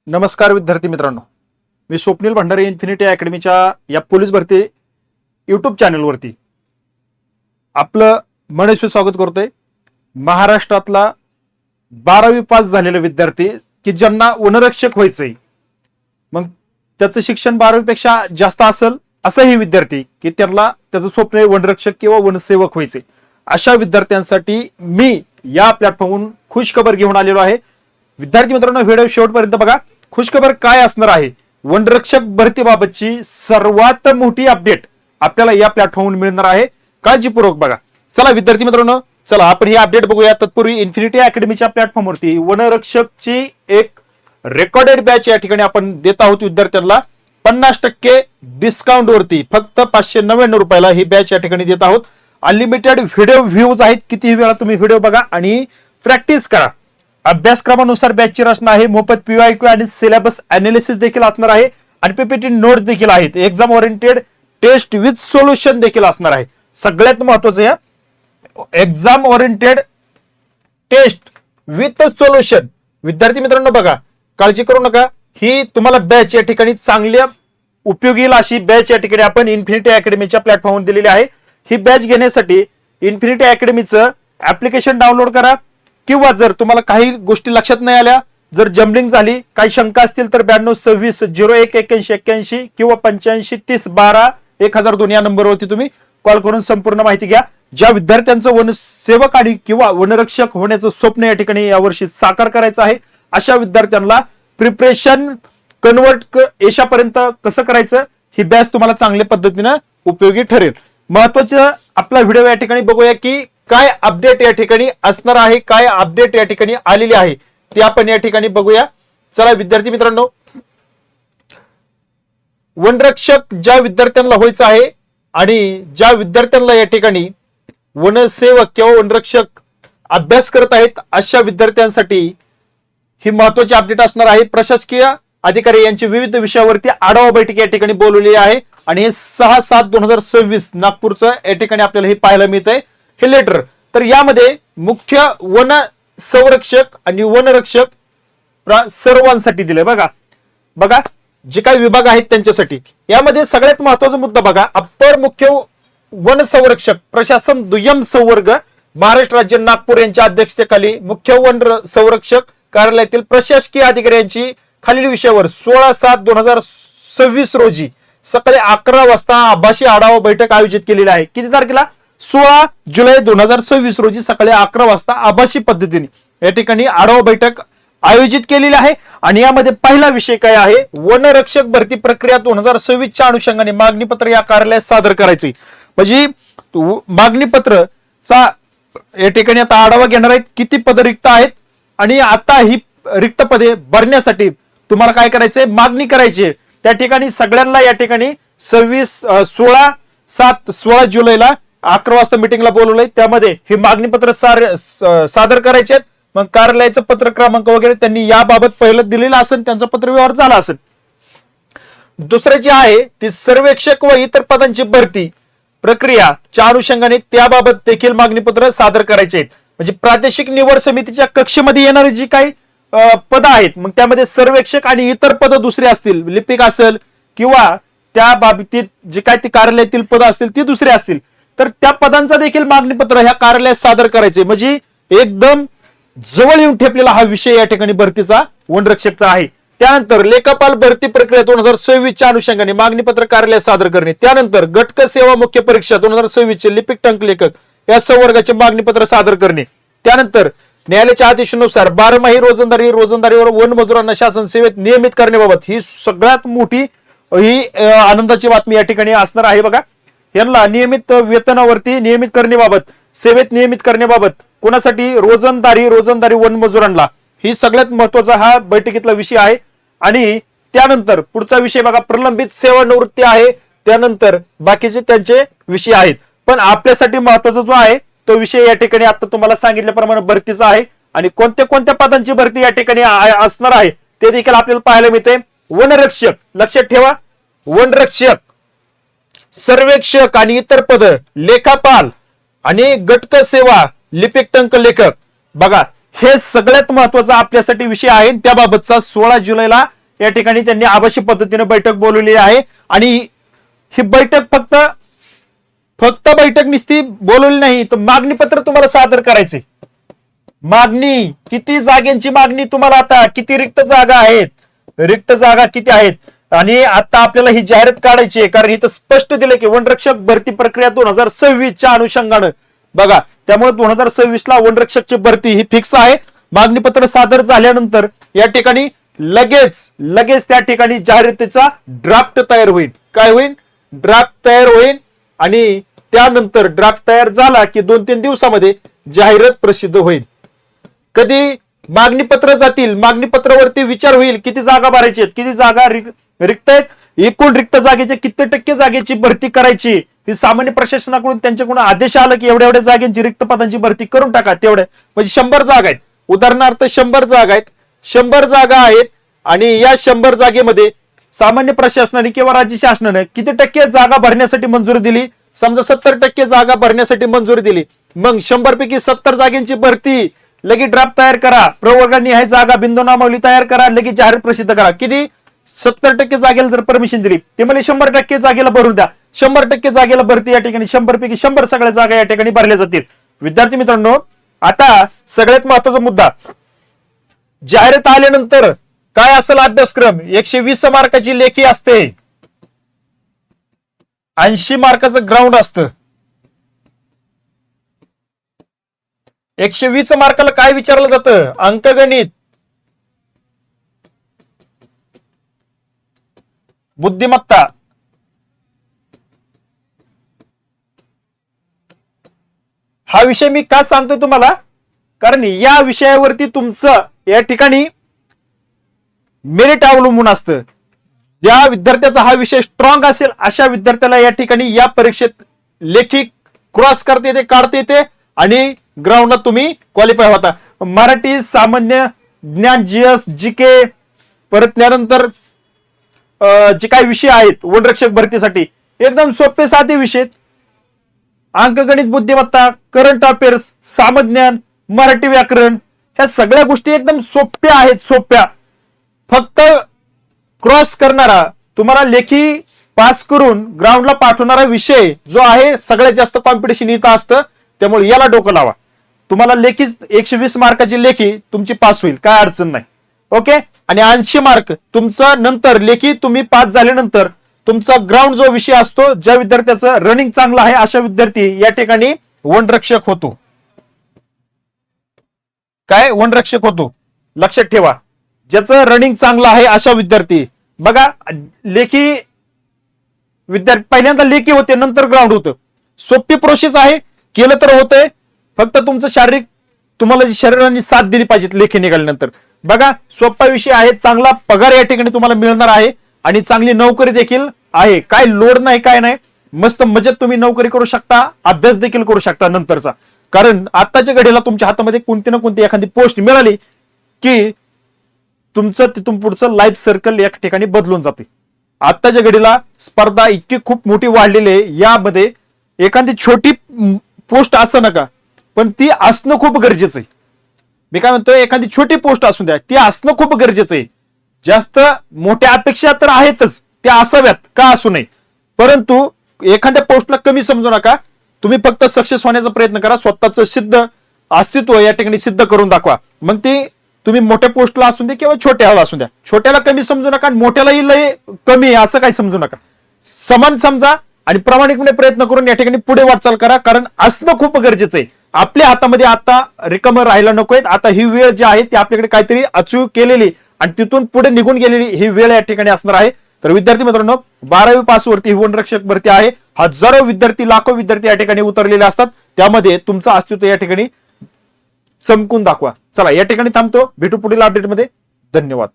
नमस्कार विद्यार्थी मित्रांनो, मी स्वप्नील भंडारे इन्फिनिटी अकॅडमीच्या या पोलीस भरती यूट्यूब चॅनलवरती आपलं मनस्वी स्वागत करतोय। महाराष्ट्रातला 12वी पास झालेला विद्यार्थी की ज्यांना वनरक्षक व्हायचंय, मग त्याचं शिक्षण 12वी पेक्षा जास्त असेल असंही विद्यार्थी की त्यांना त्याचं स्वप्न आहे वनरक्षक किंवा वनसेवक व्हायचे, अशा विद्यार्थ्यांसाठी मी या प्लॅटफॉर्मवरून खुशखबर घेऊन आलेलो आहे। विद्यार्थी मित्रांनो, व्हिडिओ शेवटपर्यंत बघा। खुशखबर काय असणार आहे? वनरक्षक भरतीबाबतची सर्वात मोठी अपडेट आपल्याला या प्लॅटफॉर्मवरून मिळणार आहे, काळजीपूर्वक बघा। चला विद्यार्थी मित्रांनो, चला आपण ही अपडेट बघूया। तत्पूर्वी इन्फिनिटी अकॅडमीच्या प्लॅटफॉर्मवरती वनरक्षकची एक रेकॉर्डेड बॅच या ठिकाणी आपण देत आहोत विद्यार्थ्यांना 50% डिस्काउंट वरती, फक्त 599 रुपयाला ही बॅच या ठिकाणी देत आहोत। अनलिमिटेड व्हिडिओ व्ह्यूज आहेत, कितीही वेळा तुम्ही व्हिडिओ बघा आणि प्रॅक्टिस करा। अभ्यासक्रमानुसार बॅचची रचना आहे, मोफत पीवायक्यू आणि सिलेबस अनालिसिस देखील असणार आहे आणि पीपीटी नोट्स देखील आहेत। Exam oriented test with solution देखील असणार आहे। सगळ्यात महत्त्वाचं आहे exam oriented test with solution. विद्यार्थी मित्रांनो बघा, काळजी करू नका, ही तुम्हाला बॅच या ठिकाणी चांगल्या उपयोगी येईल अशी बॅच या ठिकाणी आपण इन्फिनिटी अकॅडमीच्या प्लॅटफॉर्मवर दिलेली आहे। ही बॅच घेण्यासाठी इन्फिनिटी अकॅडमीचं ऍप्लिकेशन डाउनलोड करा, किंवा जर तुम्हाला काही गोष्टी लक्षात नाही आल्या, जर जम्बलिंग झाली, काही शंका असतील तर 9226018181 किंवा 8530121002 या नंबरवरती तुम्ही कॉल करून संपूर्ण माहिती घ्या। ज्या विद्यार्थ्यांचं वनसेवक आणि किंवा वनरक्षक होण्याचं स्वप्न या ठिकाणी यावर्षी साकार करायचं आहे, अशा विद्यार्थ्यांना प्रिपरेशन कन्वर्ट यशापर्यंत कसं करायचं, ही बॅच तुम्हाला चांगल्या पद्धतीनं उपयोगी ठरेल। महत्वाचं आपला व्हिडिओ या ठिकाणी बघूया की काय अपडेट या ठिकाणी असणार आहे, काय अपडेट या ठिकाणी आलेली आहे ते आपण या ठिकाणी बघूया। चला विद्यार्थी मित्रांनो, वनरक्षक ज्या विद्यार्थ्यांना व्हायचं आहे आणि ज्या विद्यार्थ्यांना या ठिकाणी वनसेवक किंवा वनरक्षक अभ्यास करत आहेत, अशा विद्यार्थ्यांसाठी ही महत्वाची अपडेट असणार आहे। प्रशासकीय अधिकारी यांची विविध विषयावरती आढावा बैठक या ठिकाणी बोलवली आहे आणि हे 6/7/2026 नागपूरचं या ठिकाणी आपल्याला हे पाहायला मिळतंय हे लेटर। तर यामध्ये मुख्य वन संरक्षक आणि वनरक्षक सर्वांसाठी दिले बघा बघा जे काही विभाग आहेत त्यांच्यासाठी। यामध्ये सगळ्यात महत्वाचा मुद्दा बघा, अप्पर मुख्य वन संरक्षक प्रशासन दुय्यम संवर्ग महाराष्ट्र राज्य नागपूर यांच्या अध्यक्षतेखाली मुख्य वन संरक्षक कार्यालयातील प्रशासकीय अधिकाऱ्यांची खालील विषयावर 16/7/2026 रोजी सकाळी 11 वाजता आभासी आढावा बैठक आयोजित केलेली आहे। किती तारखेला? 16 जुलै 2026 रोजी सकाळी 11 वाजता आभासी पद्धतीने या ठिकाणी आढावा बैठक आयोजित केलेली आहे। आणि यामध्ये पहिला विषय काय आहे? वनरक्षक भरती प्रक्रिया 2026च्या अनुषंगाने मागणी पत्र या कार्यालयात सादर करायचे। म्हणजे मागणी पत्रचा या ठिकाणी आता आढावा घेणार आहेत, किती पद रिक्त आहेत आणि आता ही रिक्त पदे भरण्यासाठी तुम्हाला काय करायचंय? मागणी करायची आहे। त्या ठिकाणी सगळ्यांना या ठिकाणी 16 जुलैला 11 वाजता मीटिंगला बोलवलंय, त्यामध्ये हे मागणी पत्र सादर करायचे आहेत। मग कार्यालयाचं पत्र क्रमांक वगैरे त्यांनी याबाबत पहिलं दिलेलं असेल, त्यांचा पत्रव्यवहार झाला असेल। दुसरे जे आहे ती सर्वेक्षक व इतर पदांची भरती प्रक्रियाच्या अनुषंगाने त्याबाबत देखील मागणी पत्र सादर करायचे आहेत। म्हणजे प्रादेशिक निवड समितीच्या कक्षेमध्ये येणारी जी काही पद आहेत, मग त्यामध्ये सर्वेक्षक आणि इतर पद दुसरी असतील, लिपिक असेल किंवा त्या बाबतीत जे काय ते कार्यालयातील पद असतील ती दुसरी असतील, तर त्या पदांचा देखील मागणी पत्र ह्या कार्यालयात सादर करायचे। म्हणजे एकदम जवळ येऊन ठेपलेला हा विषय या ठिकाणी भरतीचा वनरक्षकचा आहे। त्यानंतर लेखापाल भरती प्रक्रिया 2026च्या अनुषंगाने मागणी पत्र कार्यालयात सादर करणे। त्यानंतर गटक सेवा मुख्य परीक्षा 2026चे लिपिक टंक लेखक या संवर्गाचे मागणी पत्र सादर करणे। त्यानंतर न्यायालयाच्या आदेशानुसार 12माही रोजंदारीवर वन मजुरांना शासन सेवेत नियमित करण्याबाबत ही सगळ्यात मोठी ही आनंदाची बातमी या ठिकाणी असणार आहे बघा। यांना नियमित वेतनावरती नियमित करण्याबाबत, सेवेत नियमित करण्याबाबत कोणासाठी? रोजंदारी वन मजुरांना। ही सगळ्यात महत्वाचा हा बैठकीतला विषय आहे। आणि त्यानंतर पुढचा विषय बघा, प्रलंबित सेवानिवृत्ती आहे, त्यानंतर बाकीचे त्यांचे विषय आहेत। पण आपल्यासाठी महत्वाचा जो आहे तो विषय या ठिकाणी आता तुम्हाला सांगितल्याप्रमाणे भरतीचा आहे आणि कोणत्या कोणत्या पदांची भरती या ठिकाणी असणार आहे ते देखील आपल्याला पाहायला मिळते। वनरक्षक, लक्षात ठेवा, वनरक्षक, सर्वेक्षक आणि इतर पद, लेखापाल आणि गटक सेवा, लिपिक टंक लेखक, बघा हे सगळ्यात महत्वाचा आपल्यासाठी विषय आहे. त्याबाबतचा 16 जुलैला या ठिकाणी त्यांनी आभासी पद्धतीने बैठक बोलवलेली आहे. आणि ही बैठक फक्त बैठक नुसती बोलवली नाही, तर मागणी पत्र तुम्हाला सादर करायचे. मागणी किती जागांची मागणी तुम्हाला, आता किती रिक्त जागा आहेत, रिक्त जागा किती आहेत, आणि आता आपल्याला ही जाहिरात काढायची आहे. कारण इथं स्पष्ट दिलं की वनरक्षक भरती प्रक्रिया 2026च्या अनुषंगानं बघा. त्यामुळे 2026ला वनरक्षकची भरती ही फिक्स आहे. मागणी पत्र सादर झाल्यानंतर या ठिकाणी लगेच त्या ठिकाणी जाहिरातीचा ड्राफ्ट तयार होईल. काय होईल? ड्राफ्ट तयार होईल. आणि त्यानंतर ड्राफ्ट तयार झाला की 2-3 दिवसामध्ये जाहिरात प्रसिद्ध होईल. कधी मागणी पत्र जातील, मागणी पत्रावरती विचार होईल किती जागा भरायची आहेत, किती जागा रिक्त आहेत, एकूण रिक्त जागेचे किती टक्के जागेची भरती करायची, ही सामान्य प्रशासनाकडून त्यांच्याकडून आदेश आला की एवढ्या जागांची रिक्त पदांची भरती करून टाका. तेवढ्या म्हणजे 100 जागा आहेत. उदाहरणार्थ 100 जागा आहेत, 100 जागा आहेत. आणि या 100 जागेमध्ये सामान्य प्रशासनाने किंवा राज्य शासनाने किती टक्के जागा भरण्यासाठी मंजुरी दिली? समजा 70% जागा भरण्यासाठी मंजुरी दिली. मग 100 पैकी 70 जागेची भरती लगेच ड्राफ्ट तयार करा, प्रवर्गाने आहे जागा बिंदू नामावली तयार करा, लगेच जाहीर प्रसिद्ध करा. किती? 70% जागेला जर परमिशन दिली, ते म्हणजे 100% जागेला भरून द्या. 100% जागेला भरती या ठिकाणी 100 पैकी 100 सगळ्या जागा या ठिकाणी भरल्या जातील. विद्यार्थी मित्रांनो, आता सगळ्यात महत्वाचा मुद्दा, जाहिरात आल्यानंतर काय असेल अभ्यासक्रम? 120 मार्काची लेखी असते, 80 मार्काचं ग्राउंड असतं. 120 मार्काला काय विचारलं जातं? अंकगणित, बुद्धिमत्ता, हा विषय मी का सांगतोय तुम्हाला? कारण या विषयावरती तुमचं या ठिकाणी मेरिट अवलंबून असतं. ज्या विद्यार्थ्याचा हा विषय स्ट्रॉंग असेल अशा विद्यार्थ्याला या ठिकाणी या परीक्षेत लेखी क्रॉस करता येते, काढता येते आणि ग्राउंडला तुम्ही क्वालिफाय होता. मराठी, सामान्य ज्ञान, जीएस, जीके, परत त्यानंतर जे काही विषय आहेत वनरक्षक भरतीसाठी एकदम सोपे साधे विषय. अंकगणित, बुद्धिमत्ता, करंट अफेअर्स, सामान्यज्ञान, मराठी व्याकरण, ह्या सगळ्या गोष्टी एकदम सोप्या आहेत, सोप्या. फक्त क्रॉस करणारा, तुम्हाला लेखी पास करून ग्राउंडला पाठवणारा विषय जो आहे सगळ्यात जास्त कॉम्पिटिशन इथं असतं. त्यामुळे याला डोकं लावा. तुम्हाला लेखी 120 मार्काची लेखी तुमची पास होईल, काय अडचण नाही. ओके. आणि 80 मार्क तुमचं नंतर लेखी तुम्ही पास झाल्यानंतर तुमचा ग्राउंड जो विषय असतो, ज्या विद्यार्थ्याचं रनिंग चांगलं आहे अशा विद्यार्थी या ठिकाणी वनरक्षक होतो. काय? वनरक्षक होतो. लक्षात ठेवा, ज्याचं रनिंग चांगलं आहे अशा विद्यार्थी. बघा, लेखी विद्यार्थी पहिल्यांदा लेखी होते, नंतर ग्राउंड होतं. सोपी प्रोसेस आहे, केलं तर होतंय. फक्त तुमचं शारीरिक, तुम्हाला शरीराने साथ दिली पाहिजे लेखी निघाल्यानंतर. बघा, सोपा विषय आहे, चांगला पगार या ठिकाणी तुम्हाला मिळणार आहे आणि चांगली नोकरी देखील आहे. काय लोड नाही, काय नाही, मस्त मजेत तुम्ही नोकरी करू शकता, अभ्यास देखील करू शकता नंतरचा. कारण आताच्या घडीला तुमच्या हातामध्ये कोणती ना कोणती एखादी पोस्ट मिळाली की तुमचं तिथून पुढचं लाईफ सर्कल या ठिकाणी बदलून जाते. आताच्या घडीला स्पर्धा इतकी खूप मोठी वाढलेली आहे. यामध्ये एखादी छोटी पोस्ट असं नका, पण ती असणं खूप गरजेचं आहे. मी काय म्हणतोय, एखादी छोटी पोस्ट असू द्या, ती असणं खूप गरजेचं आहे. जास्त मोठ्या अपेक्षा तर आहेतच, त्या असाव्यात, का असू नये. परंतु एखाद्या पोस्टला कमी समजू नका. तुम्ही फक्त सक्सेस होण्याचा प्रयत्न करा, स्वतःचं सिद्ध अस्तित्व या ठिकाणी सिद्ध करून दाखवा. मग ती तुम्ही मोठ्या पोस्टला असू दे किंवा छोट्याला असू द्या, छोट्याला कमी समजू नका आणि मोठ्यालाही लय कमी असं काही समजू नका. समान समजा आणि प्रामाणिकपणे प्रयत्न करून या ठिकाणी पुढे वाटचाल करा. कारण असणं खूप गरजेचं आहे. आपल्या हातामध्ये आता रिकामं राहायला नकोय. आता ही वेळ जी आहे ती आपल्याकडे काहीतरी अचीव केलेली आणि तिथून पुढे निघून गेलेली ही वेळ या ठिकाणी असणार आहे. तर विद्यार्थी मित्रांनो, 12वी पास वरती ही वनरक्षक भरती आहे. हजारो विद्यार्थी, लाखो विद्यार्थी या ठिकाणी उतरलेले असतात. त्यामध्ये तुमचं अस्तित्व या ठिकाणी चमकून दाखवा. चला, या ठिकाणी थांबतो. भेटू पुढील अपडेटमध्ये. धन्यवाद.